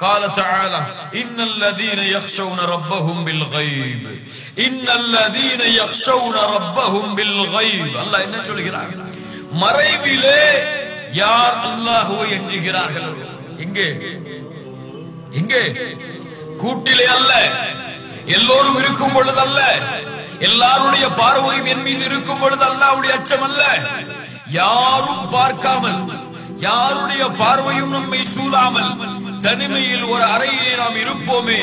قال تعالى إن الذين يخشون ربهم بالغيب إن الذين يخشون ربهم بالغيب الله என்ன சொல்கிறார் மறைவிலே யார் அல்லாஹ்வை அஞ்சுகிறார்களோ எங்கே எங்கே கூட்டிலே அல்ல எல்லோரும் இருக்கும் பொழுது அல்ல எல்லாருடைய பார்வையும் என் மீது இருக்கும் பொழுது அல்லாஹ்வுடைய அச்சம் அல்ல யாரும் பார்க்காமல் யாருடைய பார்வையும் நம்மை சூழாமல் தனிமையில் ஒரு அறையிலே நாம் இருப்போமே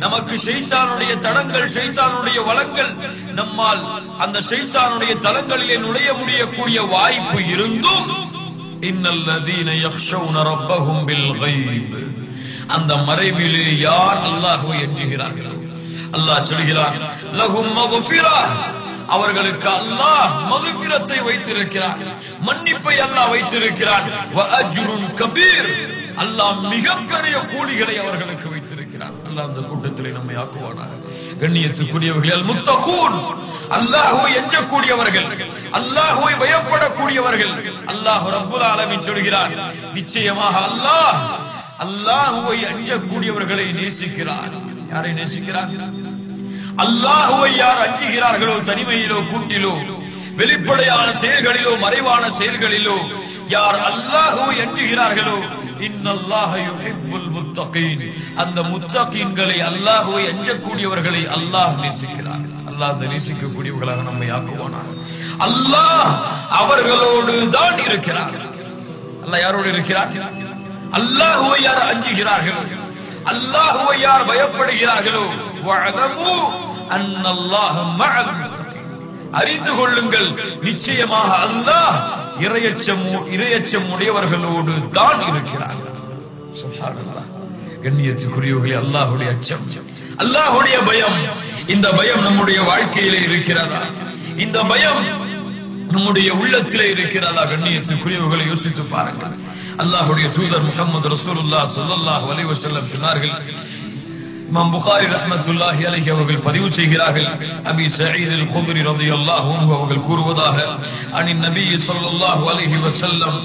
நமக்கு ஷைத்தானுடைய தடங்கள் ஷைத்தானுடைய வளங்கள் நம்மால் அந்த ஷைத்தானுடைய தலங்களிலே நுழைய முடியக்கூடிய வாய்ப்பு இருந்தும் இன்னல்லதீன யக்ஷௌன ரப்பஹும் பில் கைப் அந்த மறைவிலே யார் அல்லாஹ்வை அஞ்சுகிறார்களோ அல்லாஹ் சொல்கிறார் லஹும் மக்ஃபிரா அவர்களுக்கு அல்லாஹ் மக்ஃபிரத்தை வைத்திருக்கிறார் மன்னிப்பை அல்லாஹ் வைத்திருக்கிறார் வ அஜ்ருன் கபீர் அல்லாஹ் மிகப்பெரிய கூலிகளை அவர்களுக்கு வைத்திருக்கிறார் அல்லாஹ் அந்த கூட்டத்திலே நம்மை ஆக்குவானாக கண்ணியத்துக்குரியவர்களே அல் முத்தகூன் அல்லாஹ்வை அஞ்சக்கூடியவர்கள் அல்லாஹ்வை பயப்படக்கூடியவர்கள் அல்லாஹ் ரப்பல் ஆலமீன் சொல்கிறார் நிச்சயமாக அல்லாஹ் அல்லாஹ்வை அஞ்சக்கூடியவர்களை நேசிக்கிறார் யாரை நேசிக்கிறார் அல்லாஹ்வை யார் அஞ்சுகிறார்களோ தனிமையிலோ கூட்டிலோ வெளிப்படையான செயல்களிலோ மறைவான செயல்களிலோ யார் அல்லாஹ்வை அஞ்சுகிறார்களோ இன்னல்லாஹ யுஹிப்புல் முத்தகீன் அந்த முத்தகீன்களை அல்லாஹ்வை அஞ்சக்கூடியவர்களை அல்லாஹ் நேசிக்கிறார் அல்லாஹ் அந்த நேசிக்கக்கூடியவர்களாக நம்மை ஆக்குவானாக அல்லாஹ் அவர்களோடு தான் இருக்கிறார் அல்லாஹ் யாரோடு இருக்கிறார் அல்லாஹ்வை யார் அஞ்சுகிறார்களோ அல்லாஹ்வை யார் பயப்படுகிறார்களோ வஅலமு அன்னல்லாஹ மஅல் முத்தகீன் அறிந்து கொள்ளுங்கள் நிச்சயமாக அல்லாஹ் இறையச்சம் உடையவர்களோடு தான் இருக்கிறார் சுப்ஹானல்லாஹ் கண்ணியத்துக்குரியவர்களே அல்லாஹ்வுடைய அச்சம் அல்லாஹ்வுடைய பயம் இந்த பயம் நம்முடைய வாழ்க்கையிலே இருக்கிறதா இந்த பயம் நம்முடைய உள்ளத்திலே இருக்கிறதா கண்ணியத்துக்குரியவர்களை யோசித்து பாருங்கள் அல்லாஹ்வுடைய தூதர் முஹம்மது ரசூலுல்லாஹ் ஸல்லல்லாஹு அலைஹி வஸல்லம் சொன்னார்கள் இமாம் புகாரி ரஹ்மத்துல்லாஹி அலைஹி அவர்கள் பதிவு செய்கிறார்கள் அபி சயீத் அல் குத்ரி রাদিয়াল্লাহு அன்ஹு அவர்கள் கூறுவதாக அனின் நபி ஸல்லல்லாஹு அலைஹி வஸல்லம்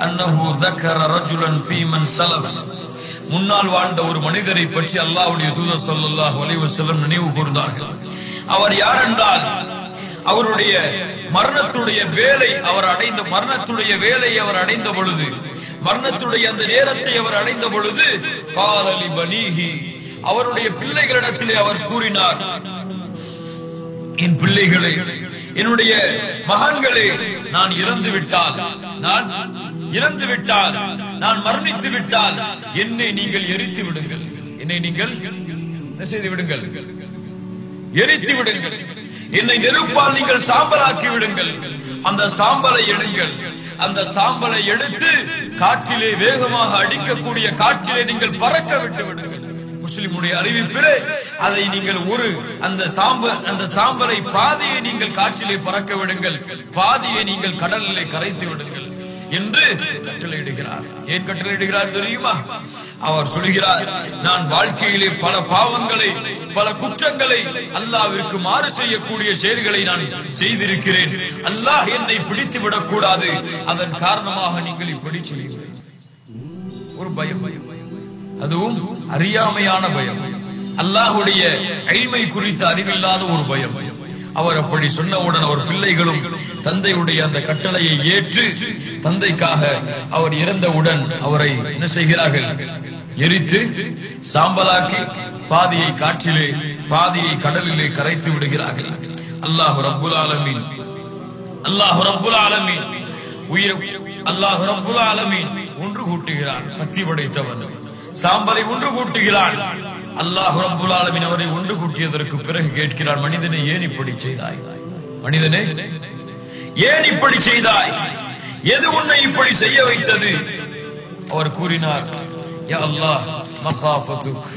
அன்னஹு ذكر رجلا في من سلف முன்னால் வாழ்ந்த ஒரு மனிதரை பற்றி அல்லாஹ்வுடைய தூதர் ஸல்லல்லாஹு அலைஹி வஸல்லம் நினைவு கூர்ந்தார்கள் அவர் யார் என்றால் அவருடைய மரணத்துடைய வேலை அவர் அடைந்த பொழுது மரணத்துடைய அந்த நேரத்தை அவர் அடைந்த பொழுது قال لبنيه அவருடைய பிள்ளைகளிடத்திலே அவர் கூறினார் என் பிள்ளைகளே என்னுடைய மகன்களே நான் இறந்து விட்டால் நான் மரணித்து விட்டால் என்னை நீங்கள் எரித்து விடுங்கள் என்ன செய்து விடுங்கள் எரித்து விடுங்கள் என்னை நெருப்பால் நீங்கள் சாம்பலாக்கி விடுங்கள் அந்த சாம்பலை எடுங்கள் அந்த சாம்பலை எடுத்து காற்றிலே வேகமாக அடிக்கக்கூடிய காற்றிலே நீங்கள் பறக்க விட்டு விடுங்கள் முஸ்லிமுடைய அறிவிப்பிலே அதை நீங்கள் அந்த சாம்பலை பாதியை நீங்கள் காற்றிலே பறக்க விடுங்கள் பாதியை நீங்கள் கடலிலே கரைத்து விடுங்கள் என்று கட்டளையிடுகிறார் ஏன் கட்டளையிடுகிறார் தெரியுமா அவர் சொல்கிறார் நான் வாழ்க்கையிலே பல பாவங்களை பல குற்றங்களை அல்லாஹ்விற்கு மாறு செய்யக்கூடிய செயல்களை நான் செய்திருக்கிறேன் அல்லாஹ் என்னை பிடித்து விடக்கூடாது அதன் காரணமாக நீங்கள் இப்படி செய்யுங்கள் ஒரு பயம் அதுவும் அறியாமையான பயம் அல்லாஹ்வுடைய இல்மை குறித்த அறிவில்லாத ஒரு பயம் அவர் அப்படி சொன்னவுடன் அவர் பிள்ளைகளும் தந்தையுடைய அந்த கட்டளையை ஏற்று தந்தைக்காக அவர் இறந்தவுடன் அவரை என்ன செய்கிறார்கள் எரித்து சாம்பலாக்கி பாதியை காற்றிலே பாதியை கடலிலே கரைத்து விடுகிறார்கள் அல்லாஹ் ரப்புல் ஆலமீன் ஒன்று கூட்டுகிறார் சக்தி படைத்தவர் சாம்பலை ஒன்று கூட்டுகிறார் அல்லாஹ் ரப்புல் ஆலமீன் அவரை ஒன்று கூட்டியதற்கு பிறகு கேட்கிறார் மனிதனை ஏன் இப்படி செய்தாய் மனிதனே ஏன் இப்படி செய்தாய் எது உன்னை இப்படி செய்ய வைத்தது அவர் கூறினார் யா அல்லாஹ் மகாஃபதுக்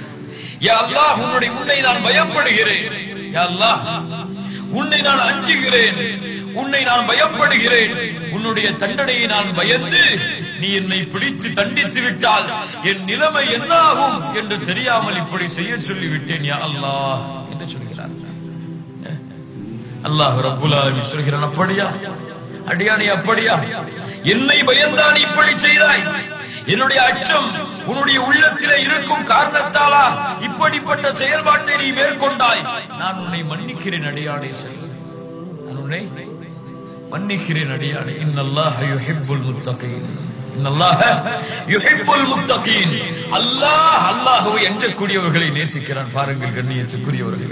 யா அல்லாஹ் உன்னை நான் பயப்படுகிறேன் யா அல்லாஹ் உன்னை நான் அஞ்சுகிறேன் உன்னை நான் பயப்படுகிறேன் உன்னுடைய தண்டனையை நான் பயந்து நீ என்னை பிடித்து தண்டித்து விட்டால் என் நிலைமை என்ன ஆகும் என்று தெரியாமல் இப்படி செய்ய சொல்லிவிட்டேன் யா அல்லாஹ் என்று சொல்கிறார் அல்லாஹ் ரப்புல் ஆலமீன் சொல்கிறான் அப்படியா அடியானே அப்படியா என்னை பயந்தான் இப்படி செய்தாய் என்னுடைய அச்சம் உன்னுடைய உள்ளத்திலே இருக்கும் காரணத்தாலா இப்படிப்பட்ட செயல்பாட்டை நீ மேற்கொண்டாய். நான் உன்னை மன்னிக்கிறேன் அடியானே செல்வம், நான் உன்னை மன்னிக்கிறேன் அடியானே. இன்னல்லாஹ யுஹிப்புல் முத்தகீன், இன்னல்லாஹ யுஹிப்புல் முத்தகீன். அல்லாஹ் அல்லாஹ்வை அஞ்சக்கூடியவர்களை நேசிக்கிறான். பாருங்கள் கண்ணியத்துக்குரியவர்களே,